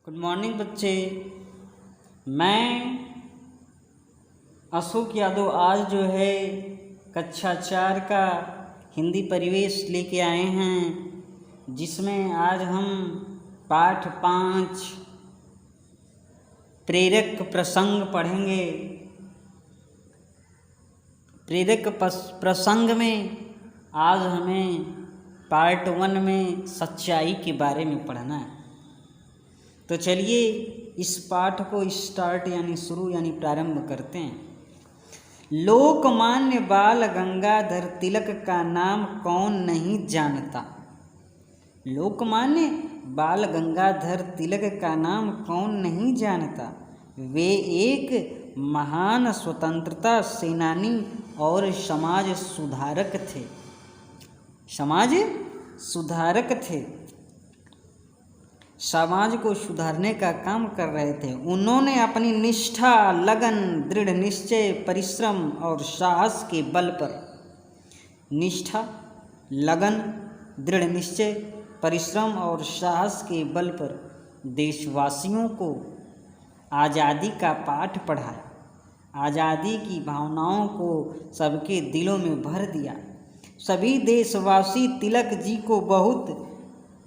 Good morning बच्चे। मैं अशोक यादव आज जो है कक्षा 4 का हिंदी परिवेश लेके आए हैं, जिसमें आज हम पाठ 5 प्रेरक प्रसंग पढ़ेंगे। प्रेरक प्रसंग में आज हमें पार्ट 1 में सच्चाई के बारे में पढ़ना है। तो चलिए इस पाठ को स्टार्ट शुरू प्रारंभ करते हैं। लोकमान्य बाल गंगाधर तिलक का नाम कौन नहीं जानता। लोकमान्य बाल गंगाधर तिलक का नाम कौन नहीं जानता। वे एक महान स्वतंत्रता सेनानी और समाज सुधारक थे। समाज सुधारक थे, समाज को सुधारने का काम कर रहे थे। उन्होंने अपनी निष्ठा, लगन, दृढ़ निश्चय, परिश्रम और साहस के बल पर, निष्ठा, लगन, दृढ़ निश्चय, परिश्रम और साहस के बल पर देशवासियों को आज़ादी का पाठ पढ़ाया। आज़ादी की भावनाओं को सबके दिलों में भर दिया। सभी देशवासी तिलक जी को बहुत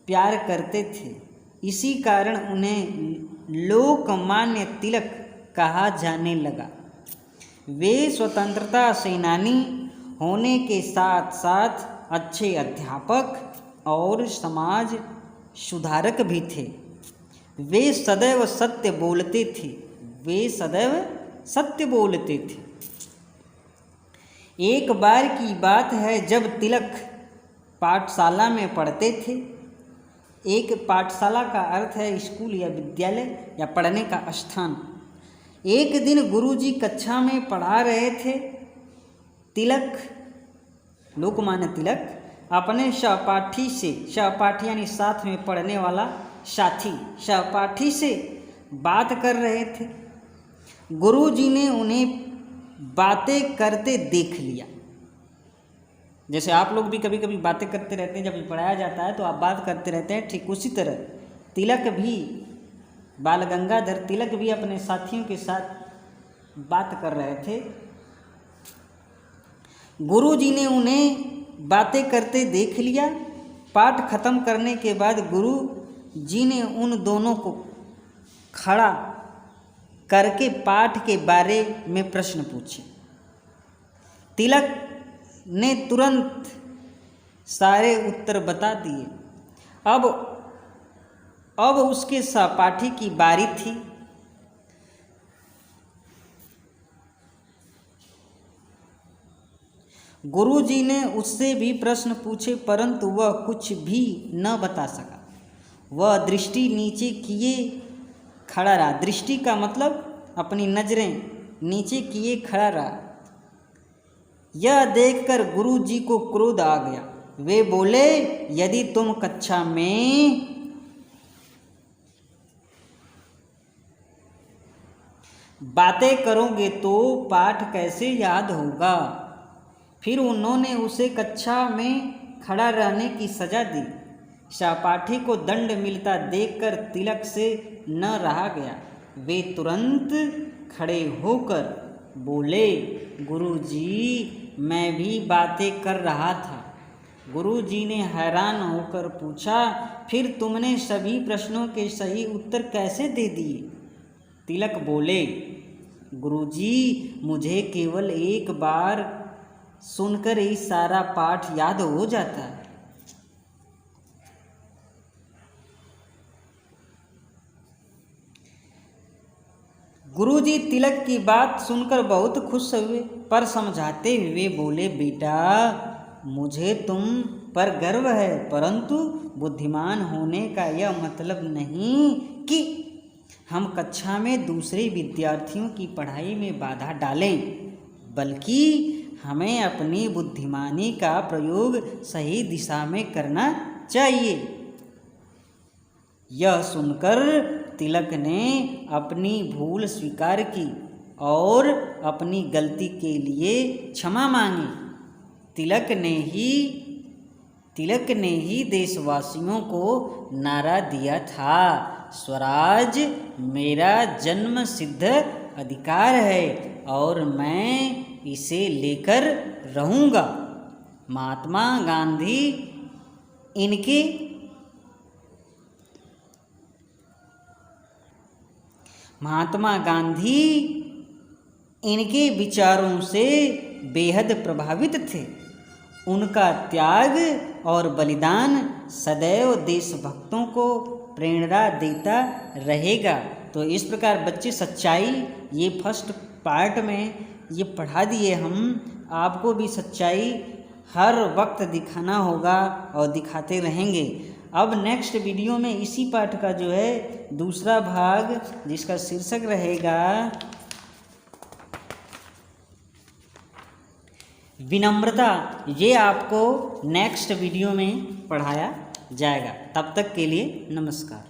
प्यार करते थे। इसी कारण उन्हें लोकमान्य तिलक कहा जाने लगा। वे स्वतंत्रता सेनानी होने के साथ साथ अच्छे अध्यापक और समाज सुधारक भी थे। वे सदैव सत्य बोलते थे। वे सदैव सत्य बोलते थे। एक बार की बात है, जब तिलक पाठशाला में पढ़ते थे। एक पाठशाला का अर्थ है स्कूल या विद्यालय या पढ़ने का स्थान। एक दिन गुरुजी कक्षा में पढ़ा रहे थे। तिलक, लोकमान्य तिलक अपने सहपाठी से, सहपाठी यानी साथ में पढ़ने वाला साथी, सहपाठी से बात कर रहे थे। गुरुजी ने उन्हें बातें करते देख लिया। जैसे आप लोग भी कभी कभी बातें करते रहते हैं, जब पढ़ाया जाता है तो आप बात करते रहते हैं, ठीक उसी तरह तिलक भी, बाल गंगाधर तिलक भी अपने साथियों के साथ बात कर रहे थे। गुरुजी ने उन्हें बातें करते देख लिया। पाठ खत्म करने के बाद गुरुजी ने उन दोनों को खड़ा करके पाठ के बारे में प्रश्न पूछे। तिलक ने तुरंत सारे उत्तर बता दिए। अब उसके सहपाठी की बारी थी। गुरुजी ने उससे भी प्रश्न पूछे, परंतु वह कुछ भी न बता सका। वह दृष्टि नीचे किए खड़ा रहा। दृष्टि का मतलब अपनी नजरें नीचे किए खड़ा रहा। यह देखकर गुरुजी को क्रोध आ गया। वे बोले, यदि तुम कक्षा में बातें करोगे तो पाठ कैसे याद होगा। फिर उन्होंने उसे कक्षा में खड़ा रहने की सजा दी। सहपाठी को दंड मिलता देखकर तिलक से न रहा गया। वे तुरंत खड़े होकर बोले, गुरुजी, मैं भी बातें कर रहा था। गुरुजी ने हैरान होकर पूछा, फिर तुमने सभी प्रश्नों के सही उत्तर कैसे दे दिए। तिलक बोले, गुरुजी, मुझे केवल एक बार सुनकर ही सारा पाठ याद हो जाता है। गुरुजी तिलक की बात सुनकर बहुत खुश हुए, पर समझाते हुए बोले, बेटा, मुझे तुम पर गर्व है, परंतु बुद्धिमान होने का यह मतलब नहीं कि हम कक्षा में दूसरे विद्यार्थियों की पढ़ाई में बाधा डालें, बल्कि हमें अपनी बुद्धिमानी का प्रयोग सही दिशा में करना चाहिए। यह सुनकर तिलक ने अपनी भूल स्वीकार की और अपनी गलती के लिए क्षमा मांगी। तिलक ने ही देशवासियों को नारा दिया था, स्वराज मेरा जन्म सिद्ध अधिकार है और मैं इसे लेकर रहूँगा। महात्मा गांधी इनके विचारों से बेहद प्रभावित थे। उनका त्याग और बलिदान सदैव देशभक्तों को प्रेरणा देता रहेगा। तो इस प्रकार बच्चे सच्चाई ये फर्स्ट पार्ट में ये पढ़ा दिए हम। आपको भी सच्चाई हर वक्त दिखाना होगा और दिखाते रहेंगे। अब नेक्स्ट वीडियो में इसी पाठ का जो है दूसरा भाग जिसका शीर्षक रहेगा विनम्रता, ये आपको नेक्स्ट वीडियो में पढ़ाया जाएगा। तब तक के लिए नमस्कार।